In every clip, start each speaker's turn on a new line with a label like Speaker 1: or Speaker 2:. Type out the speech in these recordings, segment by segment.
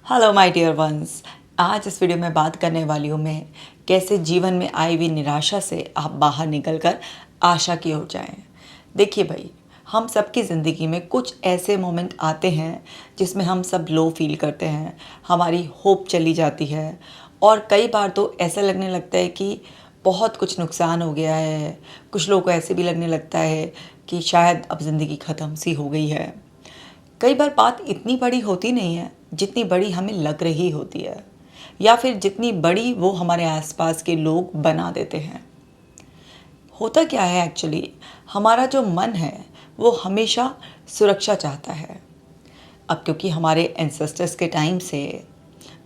Speaker 1: Hello my dear ones. आज इस video में बात करने वाली हूँ मैं कैसे जीवन में आई हुई निराशा से आप बाहर निकलकर आशा की ओर जाएं। देखिए भाई, हम सबकी ज़िंदगी में कुछ ऐसे मोमेंट आते हैं जिसमें हम सब लो फील करते हैं, हमारी होप चली जाती है और कई बार तो ऐसा लगने लगता है कि बहुत कुछ नुकसान हो गया है। कुछ लोगों को ऐसे भी लगने लगता है कि शायद अब ज़िंदगी ख़त्म सी हो गई है। कई बार बात इतनी बड़ी होती नहीं है जितनी बड़ी हमें लग रही होती है, या फिर जितनी बड़ी वो हमारे आसपास के लोग बना देते हैं। होता क्या है एक्चुअली, हमारा जो मन है वो हमेशा सुरक्षा चाहता है। अब क्योंकि हमारे एंसेस्टर्स के टाइम से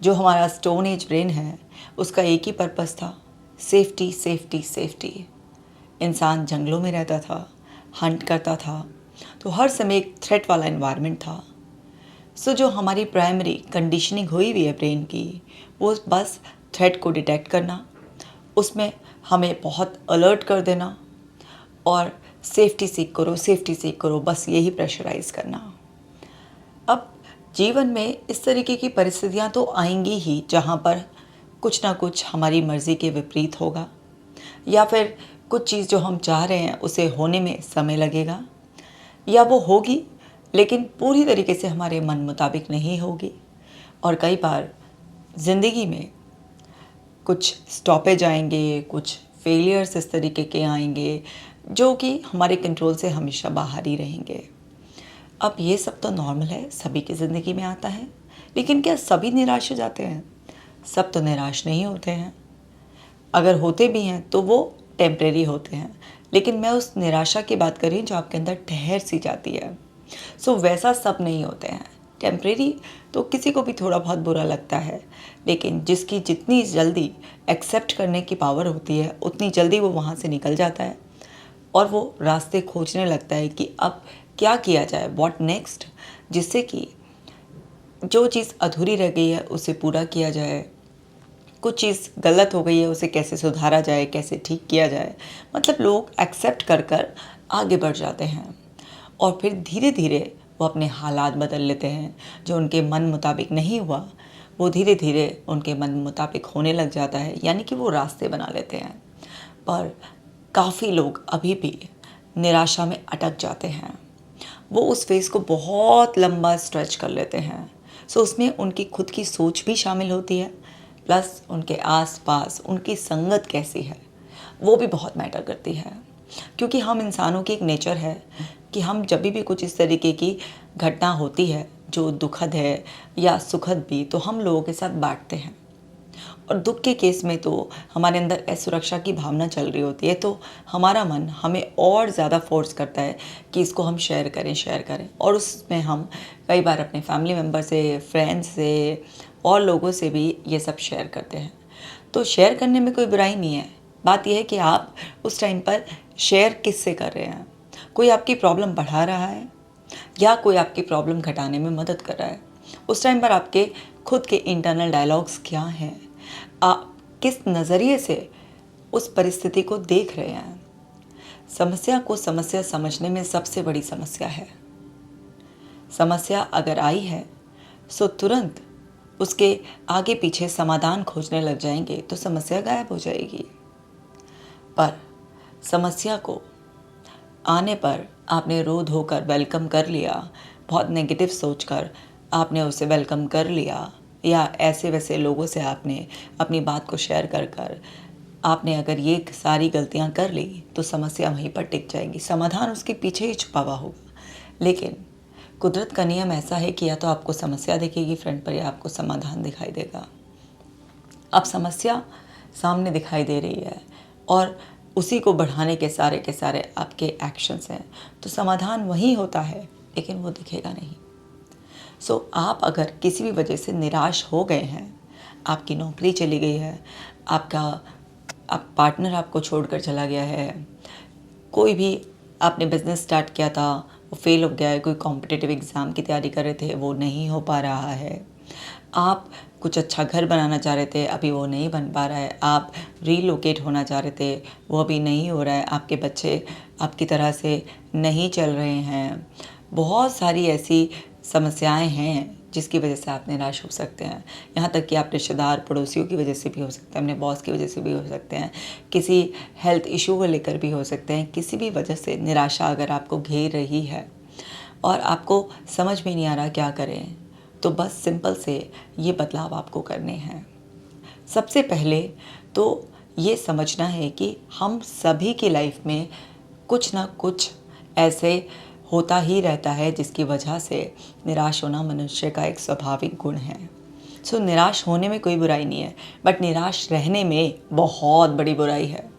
Speaker 1: जो हमारा स्टोन एज ब्रेन है उसका एक ही पर्पस था, सेफ्टी सेफ्टी सेफ्टी। इंसान जंगलों में रहता था, हंट करता था, तो हर समय एक थ्रेट वाला इन्वायरमेंट था। सो जो हमारी प्राइमरी कंडीशनिंग हुई हुई है ब्रेन की, वो बस थ्रेट को डिटेक्ट करना, उसमें हमें बहुत अलर्ट कर देना और सेफ्टी सीख करो, बस यही प्रेशराइज करना। अब जीवन में इस तरीके की परिस्थितियां तो आएंगी ही जहां पर कुछ ना कुछ हमारी मर्ज़ी के विपरीत होगा, या फिर कुछ चीज़ जो हम चाह रहे हैं उसे होने में समय लगेगा, या वो होगी लेकिन पूरी तरीके से हमारे मन मुताबिक नहीं होगी। और कई बार ज़िंदगी में कुछ स्टॉपेज आएंगे, कुछ फेलियर्स इस तरीके के आएंगे जो कि हमारे कंट्रोल से हमेशा बाहर ही रहेंगे। अब ये सब तो नॉर्मल है, सभी की ज़िंदगी में आता है। लेकिन क्या सभी निराश हो जाते हैं? सब तो निराश नहीं होते हैं। अगर होते भी हैं तो वो टेम्परेरी होते हैं। लेकिन मैं उस निराशा की बात कर रही हूँ जो आपके अंदर ठहर सी जाती है। सो वैसा सब नहीं होते हैं। टेम्परेरी तो किसी को भी थोड़ा बहुत बुरा लगता है, लेकिन जिसकी जितनी जल्दी एक्सेप्ट करने की पावर होती है उतनी जल्दी वो वहाँ से निकल जाता है और वो रास्ते खोजने लगता है कि अब क्या किया जाए, व्हाट नेक्स्ट, जिससे कि जो चीज़ अधूरी रह गई है उसे पूरा किया जाए, कुछ चीज़ गलत हो गई है उसे कैसे सुधारा जाए, कैसे ठीक किया जाए। मतलब लोग एक्सेप्ट कर कर आगे बढ़ जाते हैं और फिर धीरे धीरे वो अपने हालात बदल लेते हैं। जो उनके मन मुताबिक नहीं हुआ वो धीरे धीरे उनके मन मुताबिक होने लग जाता है, यानी कि वो रास्ते बना लेते हैं। पर काफ़ी लोग अभी भी निराशा में अटक जाते हैं। वो उस फेज़ को बहुत लंबा स्ट्रेच कर लेते हैं। सो उसमें उनकी खुद की सोच भी शामिल होती है, प्लस उनके आसपास उनकी संगत कैसी है वो भी बहुत मैटर करती है। क्योंकि हम इंसानों की एक नेचर है कि हम जब भी कुछ इस तरीके की घटना होती है जो दुखद है या सुखद भी, तो हम लोगों के साथ बांटते हैं। और दुख के केस में तो हमारे अंदर असुरक्षा की भावना चल रही होती है, तो हमारा मन हमें और ज़्यादा फोर्स करता है कि इसको हम शेयर करें। और उसमें हम कई बार अपने फैमिली मेम्बर से, फ्रेंड्स से और लोगों से भी ये सब शेयर करते हैं। तो शेयर करने में कोई बुराई नहीं है। बात यह है कि आप उस टाइम पर शेयर किससे कर रहे हैं। कोई आपकी प्रॉब्लम बढ़ा रहा है या कोई आपकी प्रॉब्लम घटाने में मदद कर रहा है। उस टाइम पर आपके खुद के इंटरनल डायलॉग्स क्या हैं, आप किस नज़रिए से उस परिस्थिति को देख रहे हैं। समस्या को समस्या समझने में सबसे बड़ी समस्या है। समस्या अगर आई है सो तुरंत उसके आगे पीछे समाधान खोजने लग जाएंगे तो समस्या गायब हो जाएगी। पर समस्या को आने पर आपने रो धोकर वेलकम कर लिया, बहुत नेगेटिव सोचकर आपने उसे वेलकम कर लिया, या ऐसे वैसे लोगों से आपने अपनी बात को शेयर कर कर आपने अगर ये सारी गलतियां कर ली तो समस्या वहीं पर टिक जाएगी, समाधान उसके पीछे ही छुपा हुआ होगा। लेकिन कुदरत का नियम ऐसा है कि या तो आपको समस्या दिखेगी फ्रंट पर या आपको समाधान दिखाई देगा। अब समस्या सामने दिखाई दे रही है और उसी को बढ़ाने के सारे आपके एक्शंस हैं, तो समाधान वही होता है लेकिन वो दिखेगा नहीं। सो आप अगर किसी भी वजह से निराश हो गए हैं, आपकी नौकरी चली गई है, आप पार्टनर आपको छोड़कर चला गया है, कोई भी आपने बिज़नेस स्टार्ट किया था वो फेल हो गया है, कोई कॉम्पिटिटिव एग्ज़ाम की तैयारी कर रहे थे वो नहीं हो पा रहा है, आप कुछ अच्छा घर बनाना चाह रहे थे अभी वो नहीं बन पा रहा है, आप रीलोकेट होना चाह रहे थे वो अभी नहीं हो रहा है, आपके बच्चे आपकी तरह से नहीं चल रहे हैं, बहुत सारी ऐसी समस्याएं हैं जिसकी वजह से आप निराश हो सकते हैं। यहाँ तक कि आप रिश्तेदार पड़ोसियों की वजह से भी हो सकते हैं, अपने बॉस की वजह से भी हो सकते हैं, किसी हेल्थ इशू को लेकर भी हो सकते हैं। किसी भी वजह से निराशा अगर आपको घेर रही है और आपको समझ में नहीं आ रहा क्या करें, तो बस सिंपल से ये बदलाव आपको करने हैं। सबसे पहले तो ये समझना है कि हम सभी की लाइफ में कुछ ना कुछ ऐसे होता ही रहता है जिसकी वजह से निराश होना मनुष्य का एक स्वाभाविक गुण है। सो निराश होने में कोई बुराई नहीं है, बट निराश रहने में बहुत बड़ी बुराई है।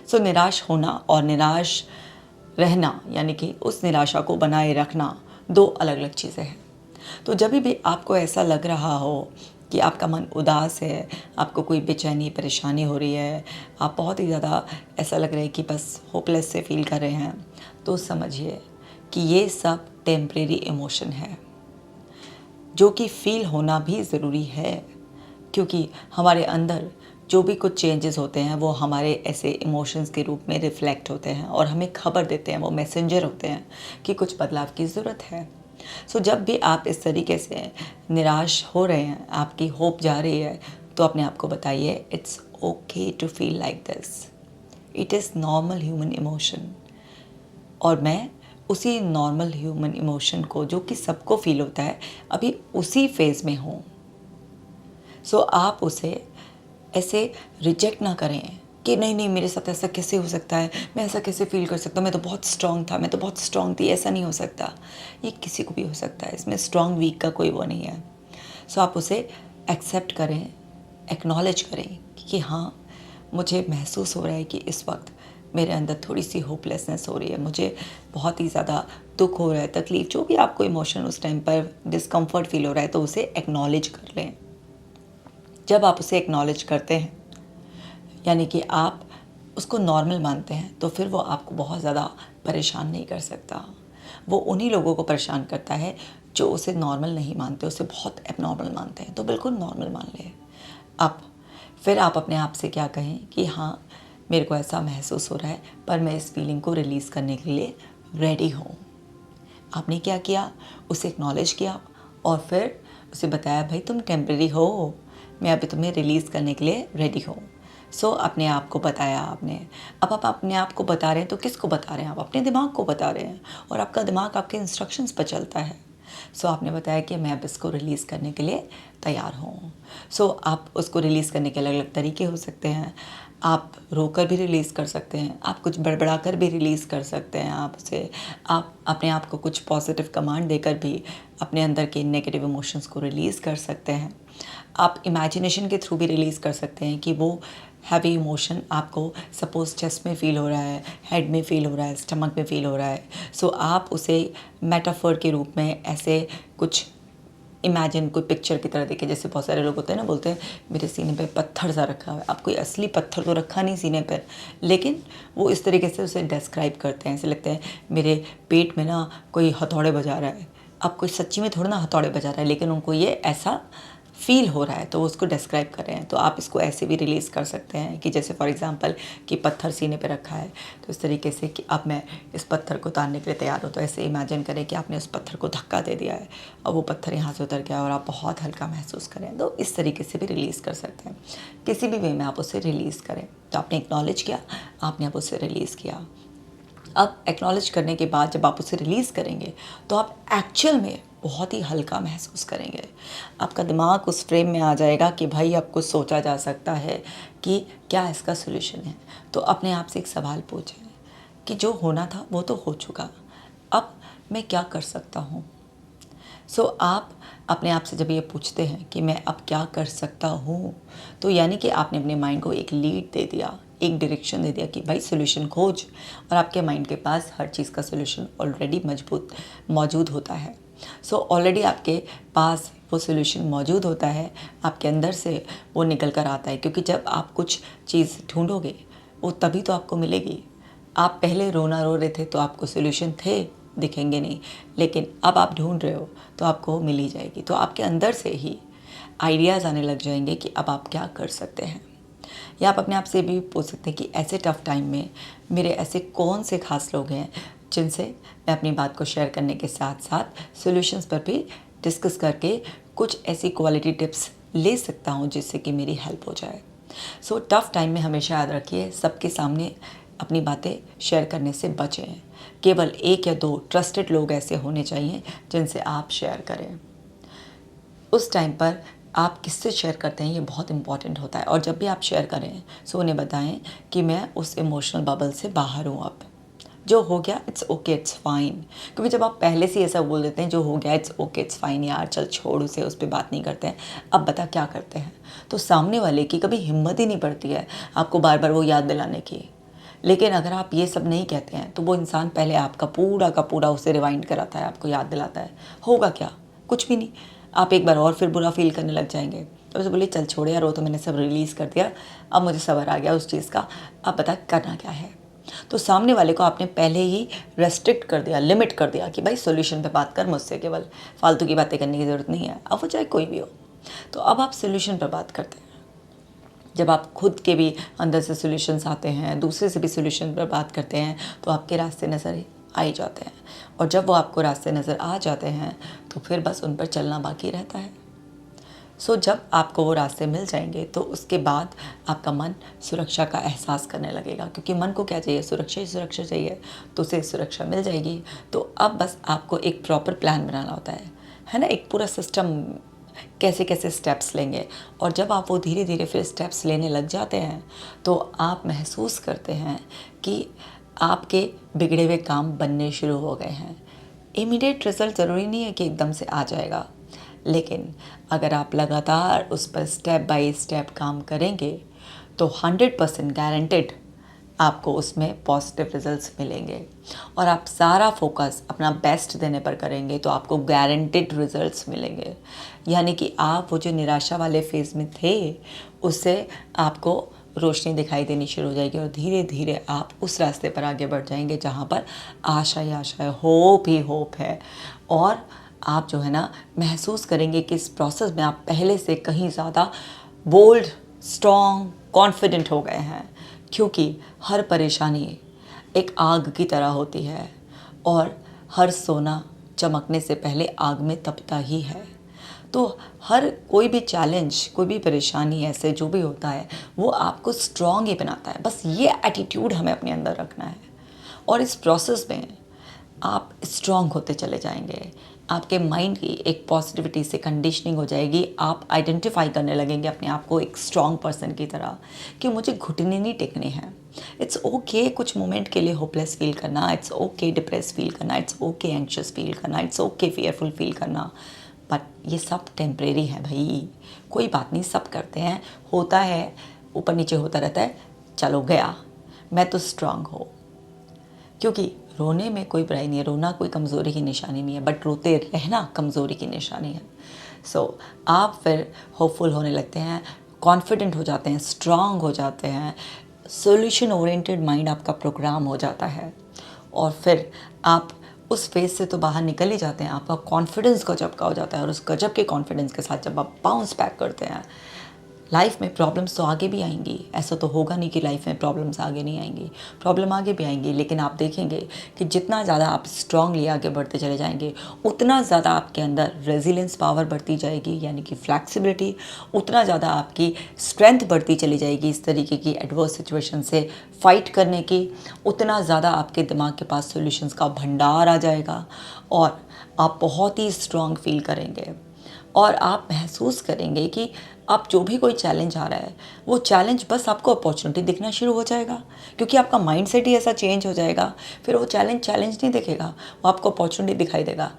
Speaker 1: सो निराश होना और निराश रहना यानी कि उस निराशा को बनाए रखना दो अलग अलग चीज़ें हैं। तो जब भी आपको ऐसा लग रहा हो कि आपका मन उदास है, आपको कोई बेचैनी परेशानी हो रही है, आप बहुत ही ज़्यादा ऐसा लग रहा है कि बस होपलेस से फील कर रहे हैं, तो समझिए कि ये सब टेम्परेरी इमोशन है जो कि फील होना भी ज़रूरी है, क्योंकि हमारे अंदर जो भी कुछ चेंजेस होते हैं वो हमारे ऐसे इमोशंस के रूप में रिफ्लेक्ट होते हैं और हमें खबर देते हैं, वो मैसेंजर होते हैं कि कुछ बदलाव की ज़रूरत है। सो जब भी आप इस तरीके से निराश हो रहे हैं, आपकी होप जा रही है, तो अपने आप को बताइए it's okay to feel like this, it is normal human emotion. और मैं उसी नॉर्मल ह्यूमन इमोशन को, जो कि सबको फील होता है, अभी उसी फेज़ में हूँ। सो आप उसे ऐसे रिजेक्ट ना करें कि नहीं नहीं मेरे साथ ऐसा कैसे हो सकता है, मैं ऐसा कैसे फील कर सकता हूँ, मैं तो बहुत स्ट्रांग था, मैं तो बहुत स्ट्रांग थी, ऐसा नहीं हो सकता। ये किसी को भी हो सकता है, इसमें स्ट्रांग वीक का कोई वो नहीं है। सो आप उसे एक्सेप्ट करें, एक्नॉलेज करें कि हाँ, मुझे महसूस हो रहा है कि इस वक्त मेरे अंदर थोड़ी सी होपलेसनेस हो रही है, मुझे बहुत ही ज़्यादा दुख हो रहा है, तकलीफ़, जो भी आपको इमोशन उस टाइम पर डिस्कम्फर्ट फील हो रहा है, तो उसे एक्नॉलेज कर लें। जब आप उसे एक्नॉलेज करते हैं यानी कि आप उसको नॉर्मल मानते हैं, तो फिर वो आपको बहुत ज़्यादा परेशान नहीं कर सकता। वो उन्हीं लोगों को परेशान करता है जो उसे नॉर्मल नहीं मानते, उसे बहुत एबनॉर्मल मानते हैं। तो बिल्कुल नॉर्मल मान लें। अब फिर आप अपने आप से क्या कहें कि हाँ, मेरे को ऐसा महसूस हो रहा है, पर मैं इस फीलिंग को रिलीज़ करने के लिए रेडी हूँ। आपने क्या किया, उसे एक्नॉलेज किया और फिर उसे बताया भाई तुम टेम्परेरी हो, मैं अभी तुम्हें रिलीज़ करने के लिए रेडी हूँ। सो अपने आप को बताया आपने। अब आप अपने आप को बता रहे हैं तो किसको बता रहे हैं, आप अपने दिमाग को बता रहे हैं, और आपका दिमाग आपके इंस्ट्रक्शंस पर चलता है। सो आपने बताया कि मैं अब इसको रिलीज़ करने के लिए तैयार हूँ। सो आप उसको रिलीज़ करने के अलग अलग तरीके हो सकते हैं। आप रोकर भी रिलीज़ कर सकते हैं, आप कुछ बड़बड़ा कर भी रिलीज़ कर सकते हैं। आप अपने आप को कुछ पॉजिटिव कमांड देकर भी अपने अंदर के नेगेटिव इमोशंस को रिलीज़ कर सकते हैं। आप इमेजिनेशन के थ्रू भी रिलीज़ कर सकते हैं कि वो हैवी इमोशन आपको सपोज़ चेस्ट में फ़ील हो रहा है, हेड में फ़ील हो रहा है, स्टमक में फ़ील हो रहा है। सो आप उसे मेटाफर के रूप में ऐसे कुछ इमेजिन, कोई पिक्चर की तरह देखें। जैसे बहुत सारे लोग होते हैं ना, बोलते हैं मेरे सीने पे पत्थर सा रखा हुआ है। आप कोई असली पत्थर तो रखा नहीं सीने पर, लेकिन वो इस तरीके से उसे डिस्क्राइब करते हैं। ऐसे लगता है मेरे पेट में ना कोई हथौड़े बजा रहा है। अब कोई सच्ची में थोड़ा ना हथौड़े बजा रहा है, लेकिन उनको ये ऐसा फील हो रहा है, तो वो उसको डिस्क्राइब कर रहे हैं। तो आप इसको ऐसे भी रिलीज़ कर सकते हैं कि जैसे फॉर एग्जांपल कि पत्थर सीने पे रखा है, तो इस तरीके से कि अब मैं इस पत्थर को उतारने के लिए तैयार हूँ। तो ऐसे इमेजिन करें कि आपने उस पत्थर को धक्का दे दिया है और वो पत्थर यहाँ से उतर गया और आप बहुत हल्का महसूस करें। तो इस तरीके से भी रिलीज़ कर सकते हैं। किसी भी वे में आप उसे रिलीज़ करें। तो आपने एक्नॉलेज किया, आपने अब उसे रिलीज़ किया। अब एक्नॉलेज करने के बाद जब आप उसे रिलीज़ करेंगे, तो आप एक्चुअल में बहुत ही हल्का महसूस करेंगे। आपका दिमाग उस फ्रेम में आ जाएगा कि भाई अब कुछ सोचा जा सकता है कि क्या इसका सॉल्यूशन है। तो अपने आप से एक सवाल पूछें कि जो होना था वो तो हो चुका, अब मैं क्या कर सकता हूँ। सो आप अपने आप से जब ये पूछते हैं कि मैं अब क्या कर सकता हूँ, तो यानी कि आपने अपने माइंड को एक लीड दे दिया, एक डायरेक्शन दे दिया कि भाई सॉल्यूशन खोज। और आपके माइंड के पास हर चीज़ का सॉल्यूशन ऑलरेडी मौजूद होता है। सो ऑलरेडी आपके पास वो सॉल्यूशन मौजूद होता है, आपके अंदर से वो निकल कर आता है। क्योंकि जब आप कुछ चीज़ ढूंढोगे वो तभी तो आपको मिलेगी। आप पहले रोना रो रहे थे तो आपको सॉल्यूशन थे, दिखेंगे नहीं, लेकिन अब आप ढूंढ रहे हो तो आपको मिल ही जाएगी। तो आपके अंदर से ही आइडियाज़ आने लग जाएंगे कि अब आप क्या कर सकते हैं। या आप अपने आप से भी पूछ सकते हैं कि ऐसे टफ़ टाइम में मेरे ऐसे कौन से खास लोग हैं जिनसे मैं अपनी बात को शेयर करने के साथ साथ सॉल्यूशंस पर भी डिस्कस करके कुछ ऐसी क्वालिटी टिप्स ले सकता हूँ जिससे कि मेरी हेल्प हो जाए। सो टफ़ टाइम में हमेशा याद रखिए, सबके सामने अपनी बातें शेयर करने से बचें। केवल 1 या 2 ट्रस्टेड लोग ऐसे होने चाहिए जिनसे आप शेयर करें। उस टाइम पर आप किससे शेयर करते हैं ये बहुत इंपॉर्टेंट होता है। और जब भी आप शेयर करें सो उन्हें बताएं कि मैं उस इमोशनल बबल से बाहर हूँ, अब जो हो गया इट्स ओके इट्स फाइन। क्योंकि जब आप पहले से ऐसा बोल देते हैं जो हो गया इट्स ओके इट्स फाइन, यार चल छोड़ उसे, उस पर बात नहीं करते हैं, अब बता क्या करते हैं, तो सामने वाले की कभी हिम्मत ही नहीं पड़ती है आपको बार बार वो याद दिलाने की। लेकिन अगर आप ये सब नहीं कहते हैं तो वो इंसान पहले आपका पूरा का पूरा उसे रिवाइंड कराता है, आपको याद दिलाता है। होगा क्या, कुछ भी नहीं, आप एक बार और फिर बुरा फील करने लग जाएंगे। तो उसे बोलिए चल छोड़ यार, वो तो मैंने सब रिलीज़ कर दिया, अब मुझे सब्र आ गया उस चीज़ का, अब बता करना क्या है। तो सामने वाले को आपने पहले ही रेस्ट्रिक्ट कर दिया, लिमिट कर दिया कि भाई सॉल्यूशन पे बात कर मुझसे, केवल फालतू की बातें करने की ज़रूरत नहीं है, अब वो चाहे कोई भी हो। तो अब आप सॉल्यूशन पर बात करते हैं। जब आप खुद के भी अंदर से सॉल्यूशंस आते हैं, दूसरे से भी सॉल्यूशन पर बात करते हैं, तो आपके रास्ते नज़र आ ही जाते हैं। और जब वो आपको रास्ते नज़र आ जाते हैं तो फिर बस उन पर चलना बाकी रहता है। सो जब आपको वो रास्ते मिल जाएंगे तो उसके बाद आपका मन सुरक्षा का एहसास करने लगेगा, क्योंकि मन को क्या चाहिए, सुरक्षा ही सुरक्षा चाहिए, तो उसे सुरक्षा मिल जाएगी। तो अब बस आपको एक प्रॉपर प्लान बनाना होता है ना, एक पूरा सिस्टम, कैसे कैसे स्टेप्स लेंगे। और जब आप वो धीरे धीरे फिर स्टेप्स लेने लग जाते हैं तो आप महसूस करते हैं कि आपके बिगड़े हुए काम बनने शुरू हो गए हैं। इमीडिएट रिजल्ट ज़रूरी नहीं है कि एकदम से आ जाएगा, लेकिन अगर आप लगातार उस पर स्टेप बाय स्टेप काम करेंगे तो 100% गारंटेड आपको उसमें पॉजिटिव रिजल्ट्स मिलेंगे। और आप सारा फोकस अपना बेस्ट देने पर करेंगे तो आपको गारंटेड रिजल्ट्स मिलेंगे। यानी कि आप वो जो निराशा वाले फेज़ में थे उससे आपको रोशनी दिखाई देनी शुरू हो जाएगी और धीरे धीरे आप उस रास्ते पर आगे बढ़ जाएंगे जहाँ पर आशा ही आशा है, होप ही होप है। और आप जो है ना महसूस करेंगे कि इस प्रोसेस में आप पहले से कहीं ज़्यादा बोल्ड, स्ट्रॉन्ग, कॉन्फिडेंट हो गए हैं। क्योंकि हर परेशानी एक आग की तरह होती है और हर सोना चमकने से पहले आग में तपता ही है। तो हर कोई भी चैलेंज, कोई भी परेशानी ऐसे जो भी होता है वो आपको स्ट्रॉन्ग ही बनाता है। बस ये एटीट्यूड हमें अपने अंदर रखना है और इस प्रोसेस में आप स्ट्रॉन्ग होते चले जाएंगे। आपके माइंड की एक पॉजिटिविटी से कंडीशनिंग हो जाएगी। आप आइडेंटिफाई करने लगेंगे अपने आप को एक स्ट्रॉन्ग पर्सन की तरह कि मुझे घुटने नहीं टेकने हैं। इट्स ओके कुछ मोमेंट के लिए होपलेस फील करना, इट्स ओके डिप्रेस फील करना, इट्स ओके एंग्शियस फील करना, इट्स ओके फियरफुल फील करना, बट ये सब टेम्परेरी है भाई। कोई बात नहीं, सब करते हैं, होता है, ऊपर नीचे होता रहता है, चलो गया, मैं तो स्ट्रॉन्ग हो। क्योंकि रोने में कोई बुराई नहीं है, रोना कोई कमज़ोरी की निशानी नहीं है, बट रोते रहना कमज़ोरी की निशानी है। सो आप फिर होपफुल होने लगते हैं, कॉन्फिडेंट हो जाते हैं, स्ट्रांग हो जाते हैं, सॉल्यूशन ओरिएंटेड माइंड आपका प्रोग्राम हो जाता है। और फिर आप उस फेज से तो बाहर निकल ही जाते हैं, आपका कॉन्फिडेंस गजब का हो जाता है। और उस गजब के कॉन्फिडेंस के साथ जब आप बाउंस बैक करते हैं, लाइफ में प्रॉब्लम्स तो आगे भी आएंगी, ऐसा तो होगा नहीं कि लाइफ में प्रॉब्लम्स आगे नहीं आएंगी, प्रॉब्लम आगे भी आएंगी। लेकिन आप देखेंगे कि जितना ज़्यादा आप स्ट्रांगली आगे बढ़ते चले जाएंगे उतना ज़्यादा आपके अंदर रेजिलियंस पावर बढ़ती जाएगी, यानी कि फ्लैक्सिबिलिटी, उतना ज़्यादा आपकी स्ट्रेंथ बढ़ती चली जाएगी इस तरीके की एडवर्स सिचुएशन से फाइट करने की। उतना ज़्यादा आपके दिमाग के पास सॉल्यूशंस का भंडार आ जाएगा और आप बहुत ही स्ट्रांग फील करेंगे। और आप महसूस करेंगे कि अब जो भी कोई चैलेंज आ रहा है वो चैलेंज बस आपको अपॉर्चुनिटी दिखना शुरू हो जाएगा, क्योंकि आपका माइंडसेट ही ऐसा चेंज हो जाएगा। फिर वो चैलेंज नहीं दिखेगा, वो आपको अपॉर्चुनिटी दिखाई देगा,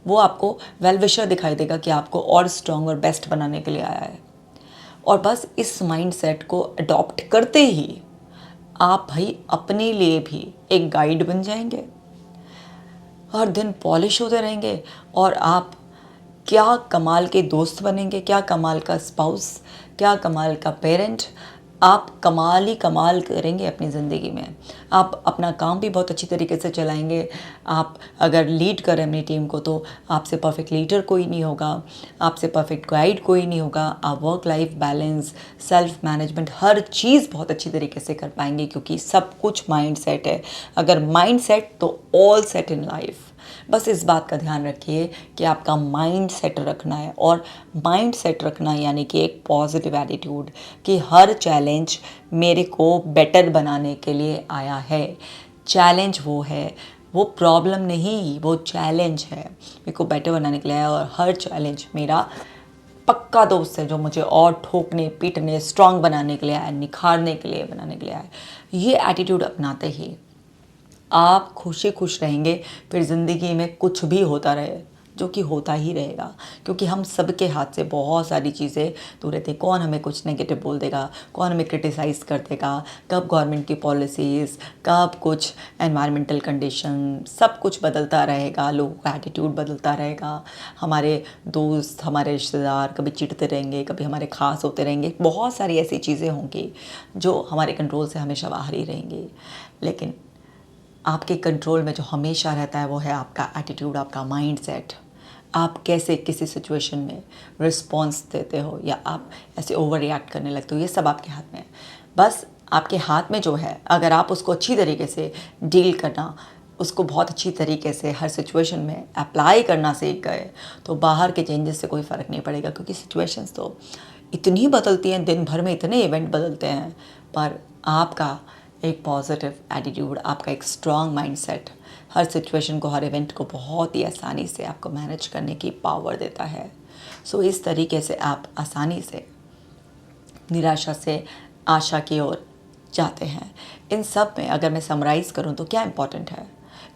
Speaker 1: वो आपको वेल विशर दिखाई देगा कि आपको और स्ट्रॉन्ग और बेस्ट बनाने के लिए आया है। और बस इस माइंडसेट को अडॉप्ट करते ही आप भाई अपने लिए भी एक गाइड बन जाएंगे, हर दिन पॉलिश होते रहेंगे और आप क्या कमाल के दोस्त बनेंगे, क्या कमाल का स्पाउस, क्या कमाल का पेरेंट। आप कमाल ही कमाल करेंगे अपनी ज़िंदगी में। आप अपना काम भी बहुत अच्छी तरीके से चलाएंगे। आप अगर लीड करें अपनी टीम को तो आपसे परफेक्ट लीडर कोई नहीं होगा, आपसे परफेक्ट गाइड कोई नहीं होगा। आप work life balance, self management, हर चीज़ बहुत अच्छी तरीके से कर पाएंगे, क्योंकि सब कुछ माइंड सेट है। अगर माइंड सेट तो ऑल सेट इन लाइफ। बस इस बात का ध्यान रखिए कि आपका माइंड सेट रखना है, और माइंड सेट रखना यानी कि एक पॉजिटिव एटीट्यूड कि हर चैलेंज मेरे को बेटर बनाने के लिए आया है। चैलेंज वो है, वो प्रॉब्लम नहीं, वो चैलेंज है, मेरे को बेटर बनाने के लिए आया। और हर चैलेंज मेरा पक्का दोस्त है जो मुझे और ठोकने पीटने स्ट्रांग बनाने के लिए आया, निखारने के लिए बनाने के लिए आया। ये एटीट्यूड अपनाते ही आप खुश रहेंगे। फिर ज़िंदगी में कुछ भी होता रहे, जो कि होता ही रहेगा, क्योंकि हम सबके हाथ से बहुत सारी चीज़ें दूर रहती हैं। कौन हमें कुछ नेगेटिव बोल देगा, कौन हमें क्रिटिसाइज़ कर देगा, कब गवर्नमेंट की पॉलिसीज़, कब कुछ एनवायरमेंटल कंडीशन, सब कुछ बदलता रहेगा, लोगों का एटीट्यूड बदलता रहेगा। हमारे दोस्त, हमारे रिश्तेदार कभी चिढ़ते रहेंगे, कभी हमारे ख़ास होते रहेंगे। बहुत सारी ऐसी चीज़ें होंगी जो हमारे कंट्रोल से हमेशा बाहर ही रहेंगी। लेकिन आपके कंट्रोल में जो हमेशा रहता है वो है आपका एटीट्यूड, आपका माइंड सेट। आप कैसे किसी सिचुएशन में रिस्पॉन्स देते हो, या आप ऐसे ओवर रिएक्ट करने लगते हो, ये सब आपके हाथ में है। बस आपके हाथ में जो है, अगर आप उसको अच्छी तरीके से डील करना, उसको बहुत अच्छी तरीके से हर सिचुएशन में अप्लाई करना सीख गए, तो बाहर के चेंजेस से कोई फ़र्क नहीं पड़ेगा। क्योंकि सिचुएशंस तो इतनी बदलती हैं, दिन भर में इतने इवेंट बदलते हैं, पर आपका एक पॉजिटिव एटीट्यूड, आपका एक स्ट्रॉन्ग माइंडसेट हर सिचुएशन को, हर इवेंट को बहुत ही आसानी से आपको मैनेज करने की पावर देता है। सो इस तरीके से आप आसानी से निराशा से आशा की ओर जाते हैं। इन सब में अगर मैं समराइज़ करूं तो क्या इम्पॉर्टेंट है?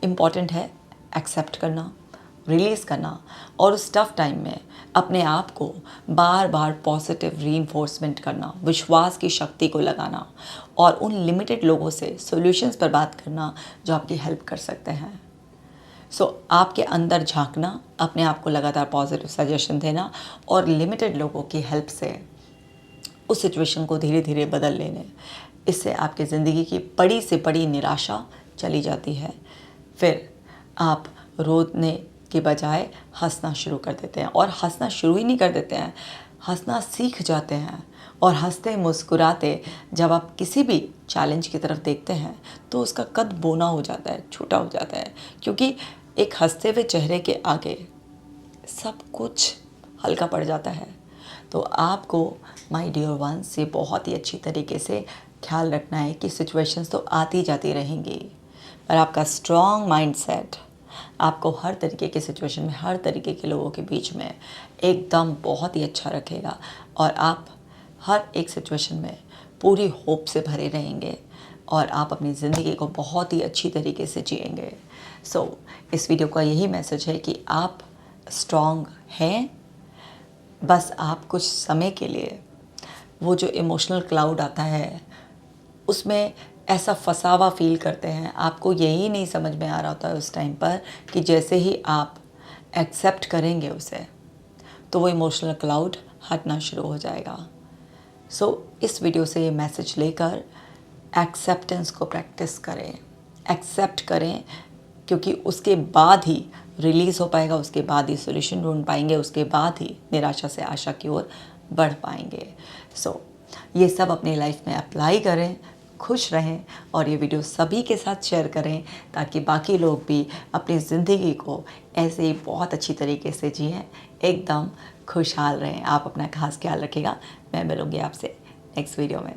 Speaker 1: इम्पॉर्टेंट है एक्सेप्ट करना, रिलीज़ करना, और उस टफ टाइम में अपने आप को बार बार पॉजिटिव रीइंफोर्समेंट करना, विश्वास की शक्ति को लगाना, और उन लिमिटेड लोगों से सॉल्यूशंस पर बात करना जो आपकी हेल्प कर सकते हैं। आपके अंदर झांकना, अपने आप को लगातार पॉजिटिव सजेशन देना, और लिमिटेड लोगों की हेल्प से उस सिचुएशन को धीरे धीरे बदल लेने, इससे आपकी ज़िंदगी की बड़ी से बड़ी निराशा चली जाती है। फिर आप रोने के बजाय हंसना शुरू कर देते हैं, और हंसना शुरू ही नहीं कर देते हैं, हंसना सीख जाते हैं। और हंसते मुस्कुराते जब आप किसी भी चैलेंज की तरफ देखते हैं तो उसका कद बोना हो जाता है, छोटा हो जाता है, क्योंकि एक हंसते हुए चेहरे के आगे सब कुछ हल्का पड़ जाता है। तो आपको माय डियर वंस से बहुत ही अच्छी तरीके से ख्याल रखना है कि सिचुएशंस तो आती जाती रहेंगी, पर आपका स्ट्रॉन्ग माइंडसेट आपको हर तरीके के सिचुएशन में, हर तरीके के लोगों के बीच में एकदम बहुत ही अच्छा रखेगा, और आप हर एक सिचुएशन में पूरी होप से भरे रहेंगे, और आप अपनी ज़िंदगी को बहुत ही अच्छी तरीके से जिएंगे। इस वीडियो का यही मैसेज है कि आप स्ट्रॉन्ग हैं, बस आप कुछ समय के लिए वो जो इमोशनल क्लाउड आता है उसमें ऐसा फंसा हुआ फील करते हैं, आपको यही नहीं समझ में आ रहा होता है उस टाइम पर कि जैसे ही आप एक्सेप्ट करेंगे उसे, तो वो इमोशनल क्लाउड हटना शुरू हो जाएगा। इस वीडियो से ये मैसेज लेकर एक्सेप्टेंस को प्रैक्टिस करें, एक्सेप्ट करें, क्योंकि उसके बाद ही रिलीज़ हो पाएगा, उसके बाद ही सॉल्यूशन ढूंढ पाएंगे, उसके बाद ही निराशा से आशा की ओर बढ़ पाएंगे। ये सब अपनी लाइफ में अप्लाई करें, खुश रहें, और ये वीडियो सभी के साथ शेयर करें ताकि बाकी लोग भी अपनी ज़िंदगी को ऐसे ही बहुत अच्छी तरीके से जिएं, एकदम खुशहाल रहें। आप अपना खास ख्याल रखिएगा। मैं मिलूँगी आपसे नेक्स्ट वीडियो में।